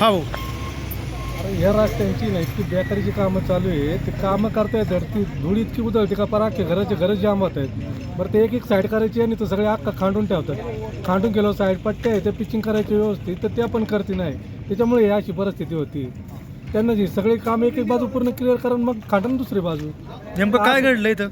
हा भाऊ. अरे ह्या रस्त्यांची ना इतकी बेकारीची कामं चालू आहे. ते कामं करतायत तर ती धूळ इतकी उधळते का पर अख्खे घरच जाम होत आहेत. बरं ते एक साईड करायची आणि तो सगळे अख्खा खांडून ठेवतात. खांडून गेलो साईड पट्ट्या आहे ते पिचिंग करायची व्यवस्थित तर त्या पण करते नाही. त्याच्यामुळे ही अशी परिस्थिती होती. त्यांना जी सगळी कामं एक बाजू पूर्ण क्लिअर करून मग खांडून दुसरी बाजू. नेमकं काय घडलं इथं?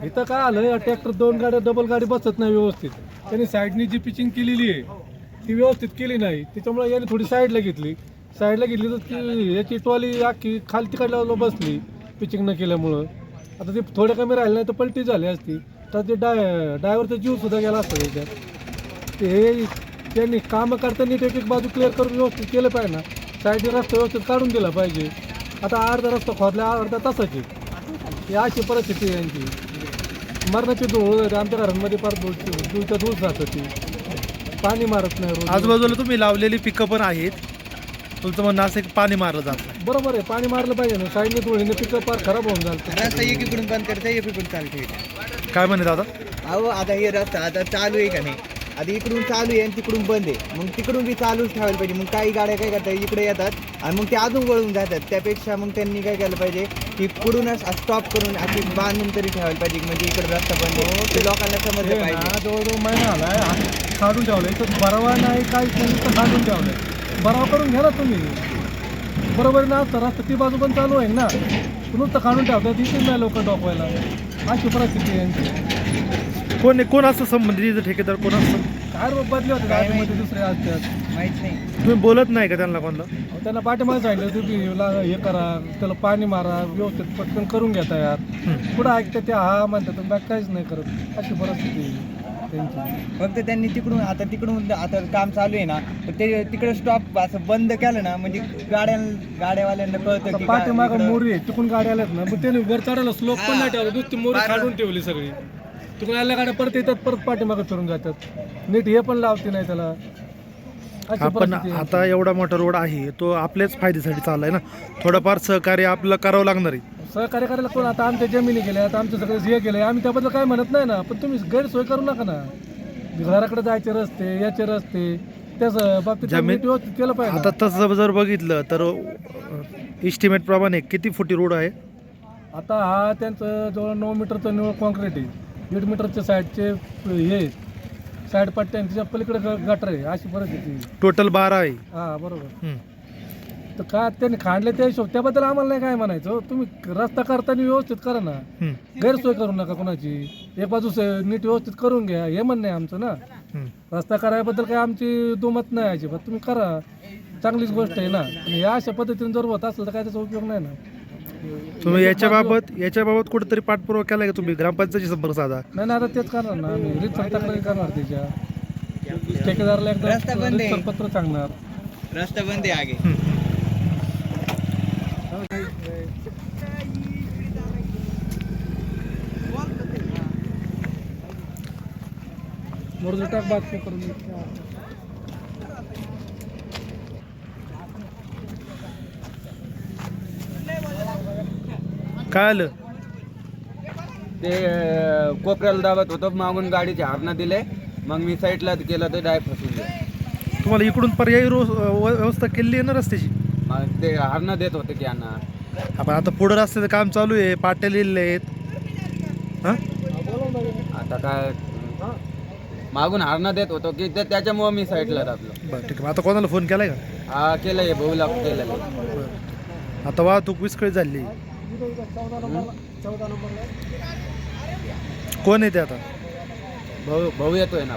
इथं काय आलं ट्रॅक्टर 2 गाड्या डबल गाडी बसत नाही व्यवस्थित. त्यांनी साईडनी जी पिचिंग केलेली आहे ती व्यवस्थित केली नाही. त्याच्यामुळे याने थोडी साईडला घेतली तर ती याची ट्रॉली अख्खी खाली तिकडला बसली पिचिंग न केल्यामुळं. आता ते थोडे कमी राहिले नाही तर पलटी झाली असती तर ते ड्रायव्हरचा जीव सुद्धा गेला असता त्याच्यात. ते हे त्यांनी कामं करताना एक बाजू क्लिअर करून व्यवस्थित केलं पाहिजे ना. साईडने रस्ता व्यवस्थित काढून दिला पाहिजे. आता अर्धा रस्ता खोदला अर्धा तासाची ही अशी परिस्थिती आहे यांची. मरणाची धूळ आमच्या घरांमध्ये फार धूळच्या धूळ जात ती. पाणी मारत नाही रोज. आजूबाजूला तुम्ही लावलेली पिकं पण आहेत, तुमचं म्हणणं असं की पाणी मारलं जात नाही. बरोबर आहे, पाणी मारलं पाहिजे ना. साईडने धुळीने पिकं फार खराब होऊन जातं. रस्ता एकीकडून बंद करता एकीकडून चालते. काय म्हणे दादा? अहो आता हे रस्ता आता चालू आहे का नाही, आता इकडून चालू आहे आणि तिकडून बंद आहे. मग तिकडून बी चालूच ठेवायला पाहिजे. मग काही गाड्या काय करतात इकडे येतात आणि मग ते अजून वळून जातात. त्यापेक्षा मग त्यांनी काय केलं पाहिजे की पुढूनच स्टॉप करून अशी बांधून तरी ठेवायला पाहिजे. म्हणजे इकडे रस्ता बंद आहे ते लोकांना समजलं पाहिजे. जवळजवळ महिना आलाय काढून ठेवलंय तर बरावा नाही काही नाही तर काढून ठेवलंय. बराव करून घ्या ना तुम्ही. बरोबर ना असतं रस्ता ती बाजू पण चालू आहे ना. नुसतं काढून ठेवतात इथे नाही लोक डोकवायला. अशी परिस्थिती आहे यांची. कोण असं संबंधित ठेकेदार कोण असतं? काय बदली होते गाडीमध्ये दुसरे असतात माहित नाही. तुम्ही बोलत नाही का त्यांना कोणला? त्यांना पाठीमागे सांगितलं तुम्ही हे करा त्याला पाणी मारा व्यवस्थित पटकन करून घेता यार. पुढं ऐकतं ते हा म्हणतात पण बाकी काहीच नाही करत. अशी परिस्थिती आहे त्यांची. फक्त त्यांनी तिकडून आता काम चालू आहे ना तर ते तिकडे स्टॉप असं बंद केलं ना म्हणजे गाड्यावाल्यांना कळतं की पाठीमागं मोरी आहे तिकडून गाड्या आल्यात ना मग त्याने वर चढायला स्लोप पण नाही ठेवला. नुसती मोरी काढून ठेवली सगळी. तिकडून आल्या गाड्या परत येतात परत पाठीमागं फिरून जातात. नीट हे पण लावते नाही त्याला. अशी आपण परिस्थिती आहे. आता एवढा मोठा रोड आहे तो आपल्याच फायद्यासाठी चाललाय ना. थोडंफार सहकार्य आपलं करावं लागणार आहे. सहकार्य करायला कोण आता आमच्या जमिनी गेल्या आता आमचं सगळं हे गेलं आम्ही त्याबद्दल काय म्हणत नाही ना. पण तुम्ही गैरसोय करू नका ना. घराकडे जायचे रस्ते याचे रस्ते त्याच बाबतीत नीट व्यवस्थित केलं पाहिजे. आता तसं जर बघितलं तर इस्टिमेट प्रमाणे किती फुटी रोड आहे? आता हा त्यांचं जवळ 9 मीटरचं निवळ कॉन्क्रीट आहे. 1.5 मीटरच्या साईडचे हे साईड पट्ट्या आणि त्याच्या पलीकडे गटर आहे. अशी परिस्थिती. टोटल 12 आहे. हा बरोबर. तर का त्यांनी खांडले त्या हिशोब त्याबद्दल आम्हाला नाही काय म्हणायचं. तुम्ही रस्ता करताना व्यवस्थित करा ना. गैरसोय करू नका कोणाची. एक बाजू नीट व्यवस्थित करून घ्या हे म्हणणं आहे आमचं ना. रस्ता करायबद्दल काय आमची दुमत नाही अजिबात. तुम्ही करा चांगलीच गोष्ट आहे ना. आणि या अशा पद्धतीने जर होत असेल तर काय त्याचा उपयोग नाही ना. तुम्ही याच्याबाबत कुठेतरी पाठपुरावा केलाय का तुम्ही? ग्रामपंचायतीशी संपर्क साधा? नाही आता तेच करणार ना आम्ही. रीतसर तक्रारी करणार त्याच्या. ठेकेदाराला एकदा पत्र सांगणार. रस्ता बंद आहे आगे. मोर्चा टाक बात करून काय आलं? ते कोपऱ्याला दाबत होतं मागून गाडीचे हारणं दिले. मग मी साईडला केलं तर डाय फसून गेलं. तुम्हाला इकडून पर्यायी व्यवस्था केली आहे ना रस्त्याची? मग ते हारणं देत होते की यांना. आपण आता पुढं रस्त्याचं काम चालू आहे, पाट्या लिहिलेले आहेत. हां आता काय मागून हारणं देत होतो की त्याच्यामुळं मी साईडला दाबलो. बरं ठीक आहे. आता कोणाला फोन केलाय का? हा केलं आहे भाऊला केलं. आता वाहतूक विस्कळीत झाली. कोण येते आता? भाऊ येतोय ना.